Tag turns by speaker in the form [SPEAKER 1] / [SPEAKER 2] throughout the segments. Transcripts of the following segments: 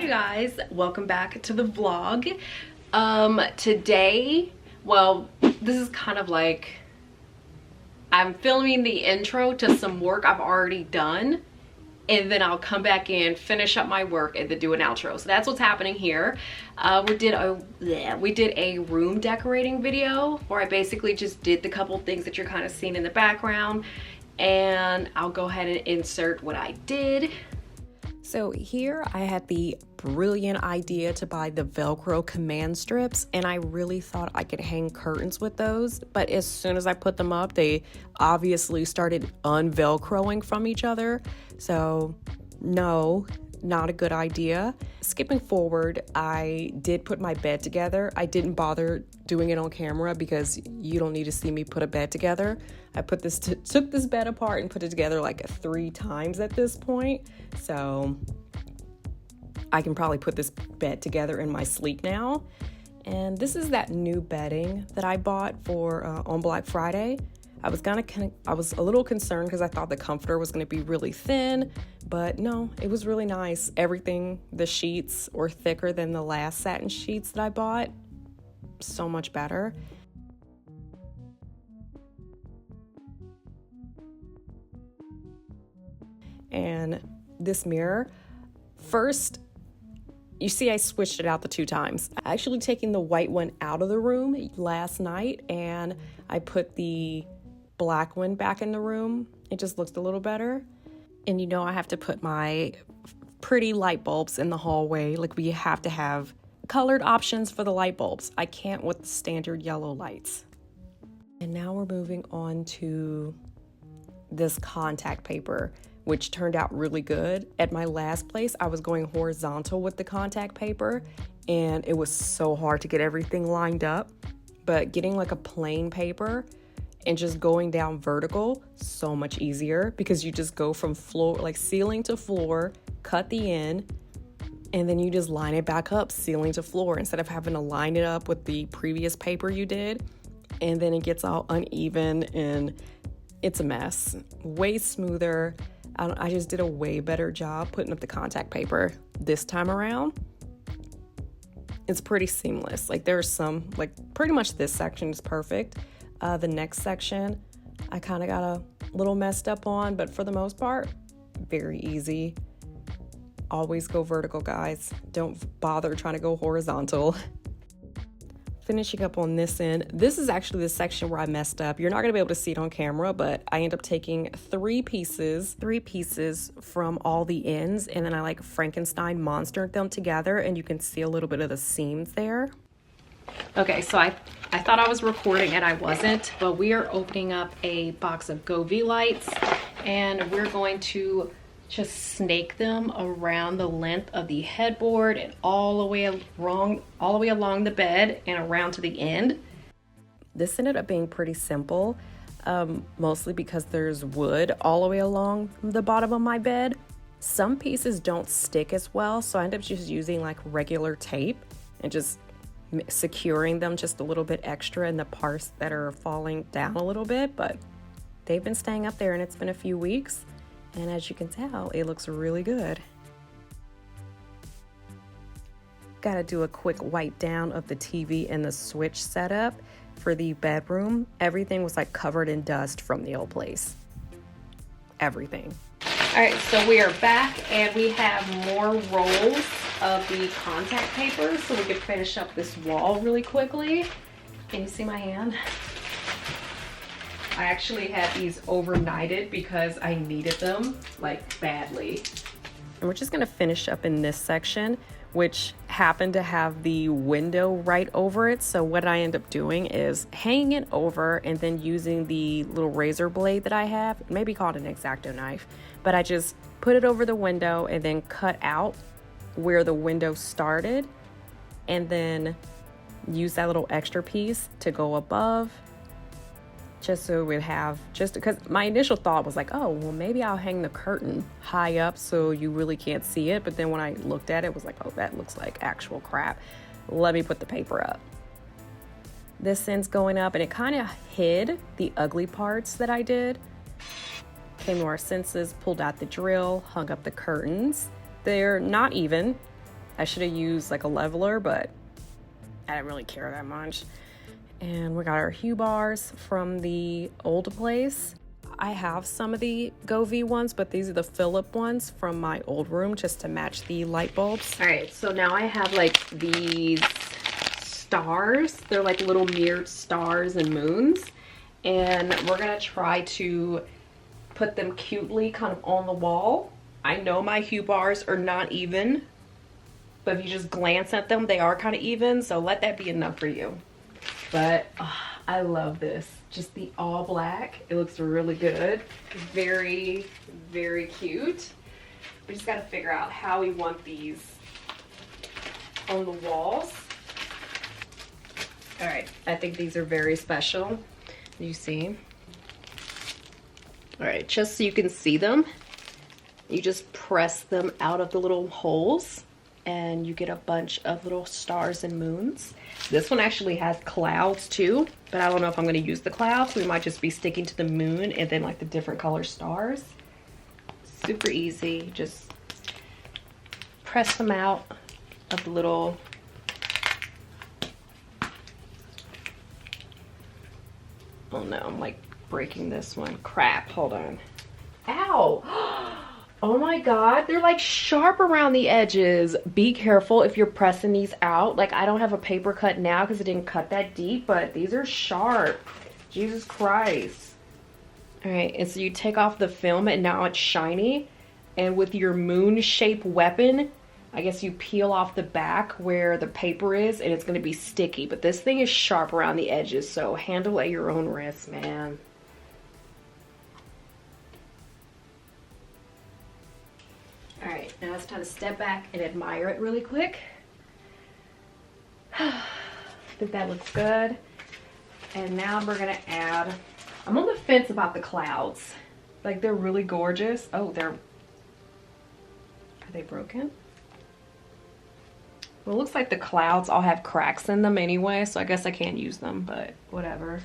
[SPEAKER 1] Hey guys, welcome back to the vlog. Today, well, this is kind of like I'm filming the intro to some work I've already done, and then I'll come back in, finish up my work, and then do an outro. So that's what's happening here. We did a room decorating video where I basically just did the couple things that you're kind of seeing in the background, and I'll go ahead and insert what I did.
[SPEAKER 2] So here I had the brilliant idea to buy the Velcro command strips, and I really thought I could hang curtains with those, but as soon as I put them up, they obviously started unvelcroing from each other. So no, not a good idea. Skipping forward, I did put my bed together. I didn't bother doing it on camera because you don't need to see me put a bed together. I took this bed apart and put it together like 3 times at this point. So I can probably put this bed together in my sleep now. And this is that new bedding that I bought for on Black Friday. I was a little concerned because I thought the comforter was going to be really thin, but no, it was really nice. Everything, the sheets were thicker than the last satin sheets that I bought. So much better. And this mirror, first, you see I switched it out the 2 times. I actually taking the white one out of the room last night, and I put the black one back in the room. It just looks a little better. And you know I have to put my pretty light bulbs in the hallway. Like, we have to have colored options for the light bulbs. I can't with the standard yellow lights. And now we're moving on to this contact paper, which turned out really good. At my last place, I was going horizontal with the contact paper, and it was so hard to get everything lined up. But getting like a plain paper and just going down vertical, so much easier, because you just go from floor, like ceiling to floor, cut the end, and then you just line it back up ceiling to floor instead of having to line it up with the previous paper you did. And then it gets all uneven and it's a mess. Way smoother. I just did a way better job putting up the contact paper this time around. It's pretty seamless. Like, there's some, like, pretty much this section is perfect. The next section, I kind of got a little messed up on, but for the most part, very easy. Always go vertical, guys. Don't bother trying to go horizontal. Finishing up on this end, this is actually the section where I messed up. You're not gonna be able to see it on camera, but I end up taking 3 pieces from all the ends, and then I like Frankenstein monstered them together, and you can see a little bit of the seams there.
[SPEAKER 1] Okay, so I thought I was recording and I wasn't, but we are opening up a box of Govee lights, and we're going to just snake them around the length of the headboard and all the way along the bed and around to the end.
[SPEAKER 2] This ended up being pretty simple, mostly because there's wood all the way along the bottom of my bed. Some pieces don't stick as well, so I end up just using like regular tape and just securing them just a little bit extra in the parts that are falling down a little bit, but they've been staying up there and it's been a few weeks. And as you can tell, it looks really good. Gotta do a quick wipe down of the TV and the switch setup for the bedroom. Everything was like covered in dust from the old place. Everything.
[SPEAKER 1] All right, so we are back and we have more rolls of the contact paper so we can finish up this wall really quickly. Can you see my hand? I actually had these overnighted because I needed them, like, badly.
[SPEAKER 2] And we're just gonna finish up in this section, which happened to have the window right over it. So what I end up doing is hanging it over and then using the little razor blade that I have, maybe called an X-Acto knife, but I just put it over the window and then cut out where the window started, and then use that little extra piece to go above, just so we'd have, just because my initial thought was like, oh, well, maybe I'll hang the curtain high up so you really can't see it. But then when I looked at it, it was like, oh, that looks like actual crap. Let me put the paper up. This end's going up, and it kind of hid the ugly parts that I did. Came to our senses, pulled out the drill, hung up the curtains. They're not even. I should have used like a leveler, but I didn't really care that much. And we got our HHey bars from the old place. I have some of the Govee ones, but these are the Philip ones from my old room just to match the light bulbs.
[SPEAKER 1] All right, so now I have like these stars. They're like little mirrored stars and moons. And we're gonna try to put them cutely kind of on the wall. I know my HHey bars are not even, but if you just glance at them, they are kind of even, so let that be enough for you. But I love this. Just the all black. It looks really good. Very, very cute. We just gotta figure out how we want these on the walls. All right, I think these are very special. You see? All right, just so you can see them, you just press them out of the little holes and you get a bunch of little stars and moons. This one actually has clouds too, but I don't know if I'm gonna use the clouds. We might just be sticking to the moon and then like the different color stars. Super easy, just press them out of the little oh no, I'm like breaking this one. Crap, hold on. Ow! Oh my god, they're like sharp around the edges. Be careful if you're pressing these out. Like I don't have a paper cut now because it didn't cut that deep, but these are sharp. Jesus Christ. All right, and so you take off the film and now it's shiny. And with your moon-shaped weapon, I guess you peel off the back where the paper is and it's gonna be sticky. But this thing is sharp around the edges, so handle at your own risk, man. All right, now it's time to step back and admire it really quick. I think that looks good. And now we're gonna add, I'm on the fence about the clouds. Like they're really gorgeous. Oh, are they broken? Well, it looks like the clouds all have cracks in them anyway, so I guess I can't use them, but whatever.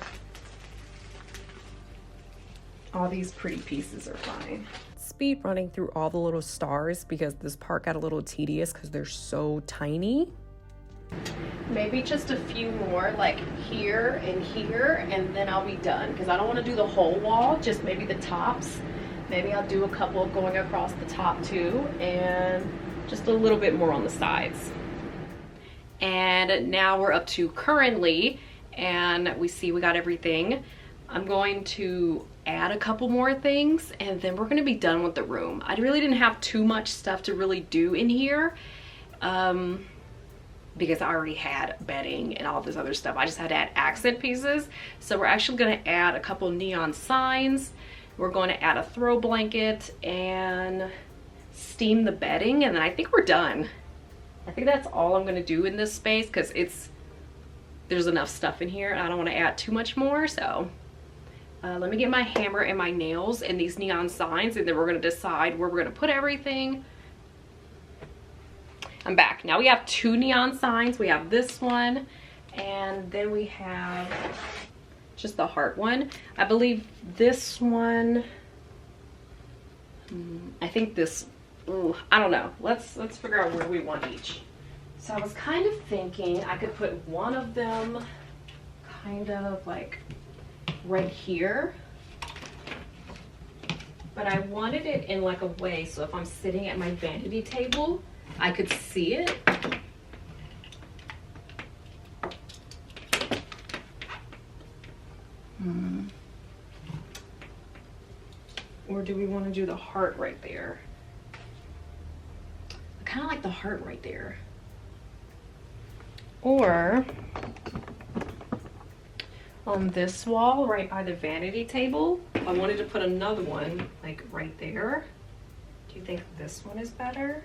[SPEAKER 1] All these pretty pieces are fine.
[SPEAKER 2] Speed running through all the little stars because this part got a little tedious because they're so tiny.
[SPEAKER 1] Maybe just a few more, like here, and then I'll be done. Because I don't want to do the whole wall, just maybe the tops. Maybe I'll do a couple going across the top too, and just a little bit more on the sides. And now we're up to currently, and we see we got everything. I'm going to add a couple more things and then we're gonna be done with the room. I really didn't have too much stuff to really do in here because I already had bedding and all this other stuff. I just had to add accent pieces. So we're actually gonna add a couple neon signs. We're going to add a throw blanket and steam the bedding, and then I think we're done. I think that's all I'm gonna do in this space because there's enough stuff in here and I don't want to add too much more. So let me get my hammer and my nails and these neon signs, and then we're going to decide where we're going to put everything. I'm back. Now we have two neon signs. We have this one, and then we have just the heart one. I believe this one, I think this, I don't know. Let's figure out where we want each. So I was kind of thinking I could put one of them kind of like right here, but I wanted it in like a way so if I'm sitting at my vanity table I could see it. Or do we want to do the heart right there? I kind of like the heart right there. Or on this wall right by the vanity table, I wanted to put another one like right there. Do you think this one is better?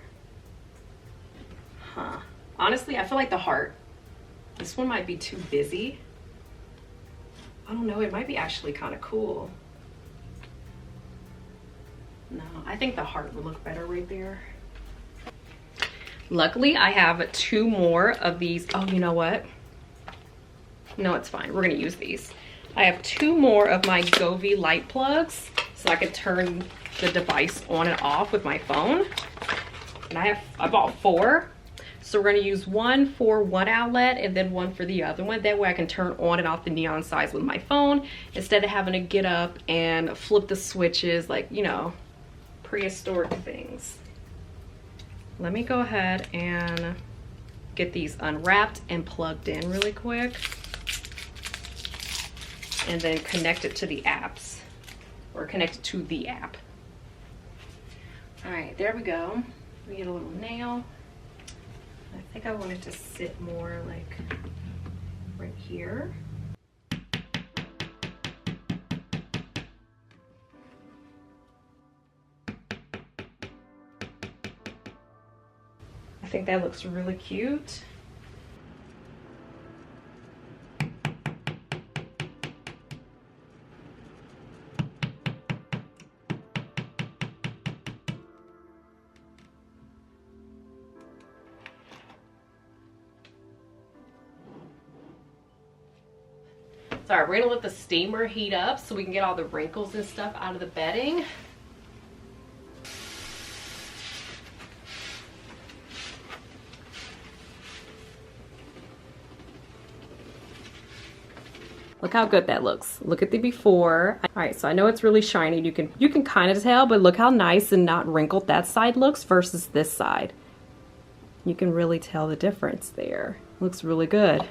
[SPEAKER 1] Huh. Honestly, I feel like the heart. This one might be too busy. I don't know, it might be actually kind of cool. No, I think the heart would look better right there. Luckily, I have two more of these. Oh, you know what? No, it's fine. We're gonna use these. I have two more of my Govee light plugs so I could turn the device on and off with my phone. And I bought 4. So we're gonna use one for one outlet and then one for the other one. That way I can turn on and off the neon signs with my phone instead of having to get up and flip the switches like, you know, prehistoric things. Let me go ahead and get these unwrapped and plugged in really quick. And then connect it to the apps, or connect it to the app. All right, there we go. We get a little nail. I think I want it to sit more like right here. I think that looks really cute. So we're gonna let the steamer heat up so we can get all the wrinkles and stuff out of the bedding. Look how good that looks. Look at the before. All right, so I know it's really shiny. You can kind of tell, but look how nice and not wrinkled that side looks versus this side. You can really tell the difference there. Looks really good.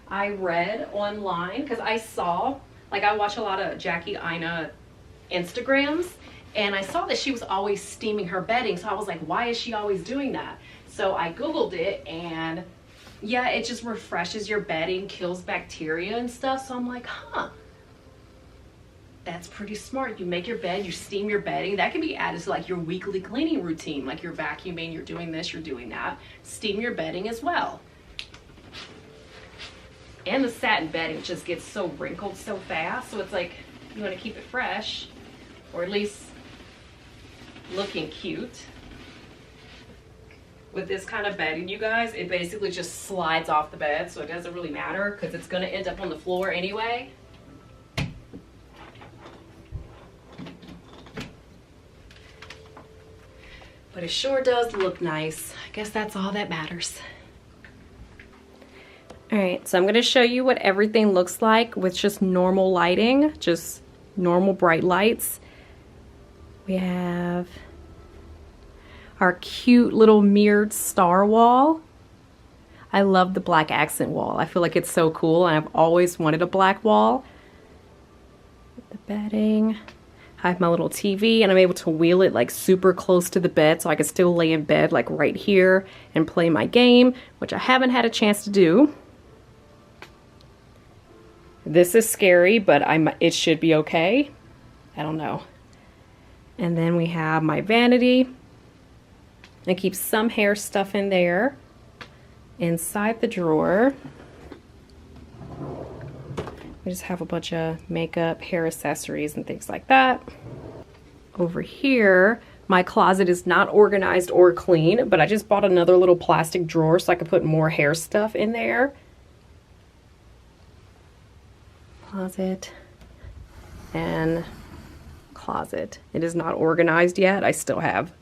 [SPEAKER 1] I read online, because I saw, like I watch a lot of Jackie Ina Instagrams, and I saw that she was always steaming her bedding. So I was like, why is she always doing that? So I Googled it, and yeah, it just refreshes your bedding, kills bacteria and stuff. So I'm like, huh, that's pretty smart. You make your bed, you steam your bedding. That can be added to like your weekly cleaning routine, like you're vacuuming, you're doing this, you're doing that. Steam your bedding as well. And the satin bedding just gets so wrinkled so fast. So it's like, you want to keep it fresh, or at least looking cute. With this kind of bedding, you guys, it basically just slides off the bed, so it doesn't really matter because it's going to end up on the floor anyway. But it sure does look nice. I guess that's all that matters. All right, so I'm going to show you what everything looks like with just normal lighting, just normal bright lights. We have our cute little mirrored star wall. I love the black accent wall. I feel like it's so cool, and I've always wanted a black wall. The bedding. I have my little TV, and I'm able to wheel it like super close to the bed so I can still lay in bed like right here and play my game, which I haven't had a chance to do. This is scary, but it should be okay. I don't know. And then we have my vanity. I keep some hair stuff in there. Inside the drawer, we just have a bunch of makeup, hair accessories, and things like that. Over here, my closet is not organized or clean, but I just bought another little plastic drawer so I can put more hair stuff in there. Closet and closet. It is not organized yet. I still have a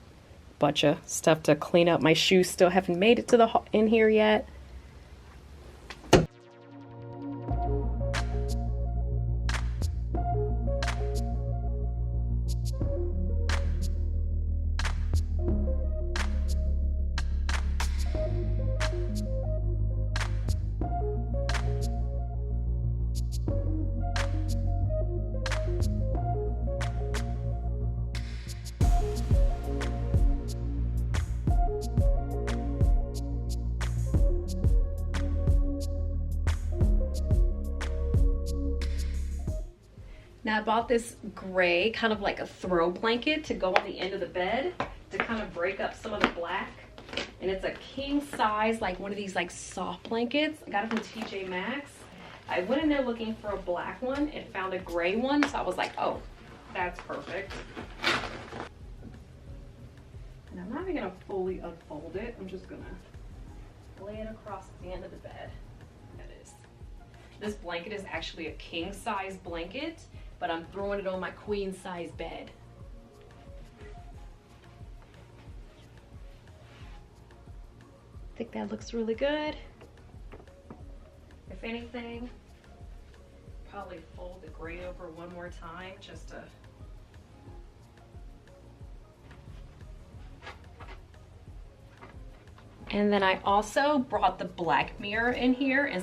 [SPEAKER 1] bunch of stuff to clean up. My shoes still haven't made it to in here yet. Now I bought this gray, kind of like a throw blanket to go on the end of the bed to kind of break up some of the black. And it's a king size, like one of these like soft blankets. I got it from TJ Maxx. I went in there looking for a black one and found a gray one. So I was like, oh, that's perfect. And I'm not even gonna fully unfold it. I'm just gonna lay it across the end of the bed. That is. This blanket is actually a king size blanket, but I'm throwing it on my queen size bed. I think that looks really good. If anything, probably fold the gray over one more time just to and then I also brought the black mirror in here.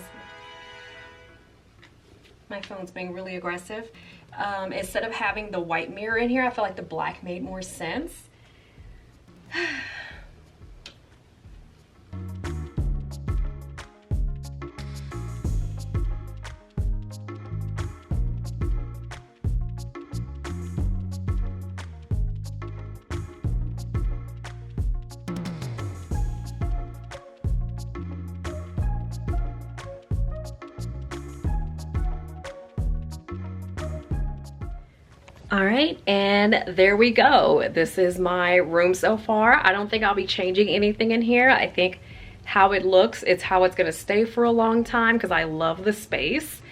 [SPEAKER 1] My phone's being really aggressive. Instead of having the white mirror in here, I felt like the black made more sense. All right, and there we go. This is my room so far. I don't think I'll be changing anything in here. I think how it looks, it's how it's gonna stay for a long time because I love the space.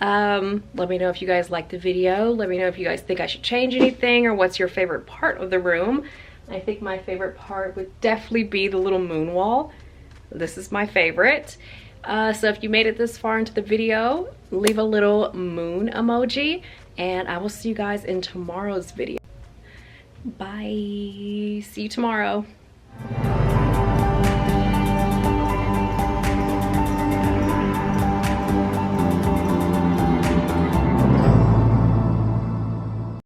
[SPEAKER 1] Let me know if you guys liked the video. Let me know if you guys think I should change anything or what's your favorite part of the room. I think my favorite part would definitely be the little moon wall. This is my favorite. So if you made it this far into the video, leave a little moon emoji. And I will see you guys in tomorrow's video. Bye. See you tomorrow.